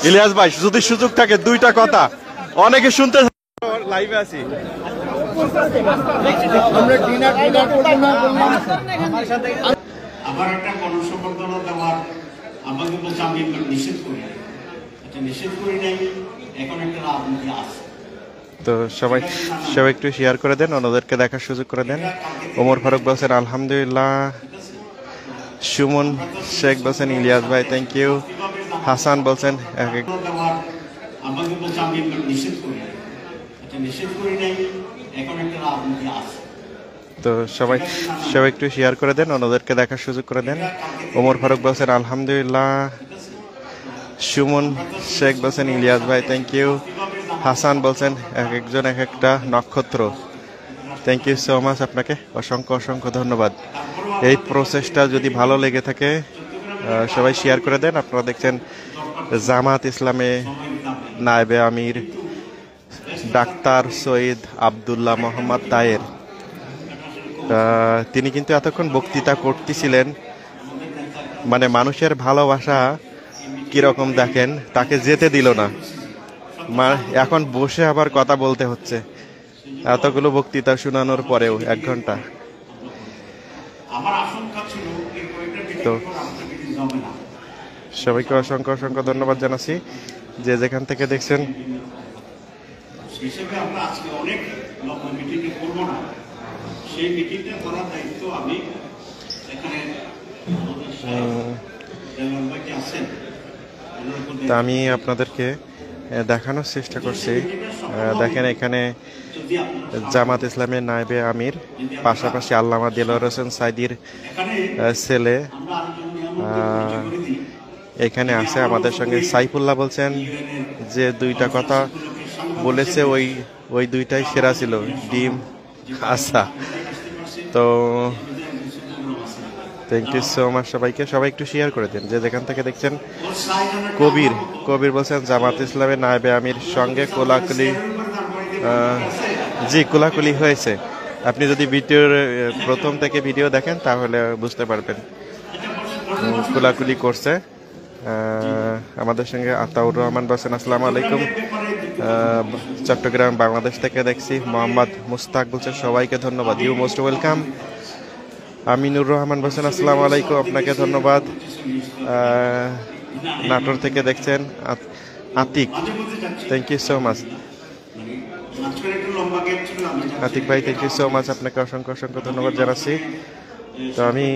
ইলিয়াস ভাই যদি সুযোগ থাকে দুইটা কথা, অনেকে শুনতে লাইভে আছি। আবার একটা গণসংবর্ধনা দেওয়ার আমাকে বলছে আমি নিষেধ করি, নিষেধ করি নাই, এখন একটা রাজনীতি আছে। তো সবাই একটু শেয়ার করে দেন, অন্যদেরকে দেখার সুযোগ করে দেন। ওমর ফারুক বলছেন আলহামদুলিল্লাহ। সুমন শেখ বলছেন ইলিয়াস ভাই থ্যাংক ইউ। হাসান বলছেন আমাকে বলছে আমি নিষেধ করি, নিষেধ করি নাই, এখন একটা রাজনীতি আছে। তো সবাই একটু শেয়ার করে দেন, অন্যদেরকে দেখার সুযোগ করে দেন। ওমর ফারুক বলছেন আলহামদুলিল্লাহ। সুমন শেখ বলছেন ইলিয়াস ভাই থ্যাংক ইউ। হাসান বলছেন এক একজন এক একটা নক্ষত্র। থ্যাংক ইউ সো মাচ, আপনাকে অসংখ্য ধন্যবাদ। এই প্রসেসটা যদি ভালো লেগে থাকে সবাই শেয়ার করে দেন। আপনারা দেখছেন জামাত ইসলামে নায়েবে আমির ডাক্তার সৈয়দ আব্দুল্লাহ মোহাম্মদ তায়ের, তিনি কিন্তু এতক্ষণ বক্তৃতা করতেছিলেন, মানে মানুষের ভালোবাসা কিরকম দেখেন, তাকে যেতে দিল না, এখন বসে আবার কথা বলতে হচ্ছে এতগুলো বক্তৃতা শোনানোর পরেও 1 ঘন্টা। তো সবাইকে অসংখ্য ধন্যবাদ জানাচ্ছি যে যেখান থেকে দেখছেন। আমরা আজকে অনেক মিটিং করব না, সেই মিটিংটা করার দায়িত্ব আমি এখানে তা আমি আপনাদেরকে দেখানোর চেষ্টা করছি। দেখেন এখানে জামাত ইসলামের নায়েবে আমির, পাশাপাশি আল্লামা দেলোয়ার হোসেন সাইদির ছেলে এখানে আছে আমাদের সঙ্গে। সাইফুল্লাহ বলছেন যে দুইটা কথা বলেছে ওই দুইটাই সেরা ছিল, ডিম। আচ্ছা, তো থ্যাংক ইউ সো মাচ সবাইকে। সবাই একটু শেয়ার করে দেন যে যেখান থেকে দেখছেন। কবির বলছেন জামাত ইসলামের নায়েবে আমির সঙ্গে কোলাকুলি, জি কোলাকুলি হয়েছে। আপনি যদি ভিডিওর প্রথম থেকে ভিডিও দেখেন তাহলে বুঝতে পারবেন, কোলাকুলি করছে। আমাদের সঙ্গে আতাউর রহমান বলছেন আসসালামু আলাইকুম, চট্টগ্রাম বাংলাদেশ থেকে দেখছি। মোহাম্মদ মুস্তাক বলছেন সবাইকে ধন্যবাদ, you most welcome. Aminur Rahman বলছেন আসসালামু আলাইকুম, আপনাকে ধন্যবাদ। নাটোর থেকে দেখছেন Atik, thank you so much. Atik ভাই থ্যাংক ইউ সো মাচ, আপনাকে অসংখ্য ধন্যবাদ জানাচ্ছি। তো আমি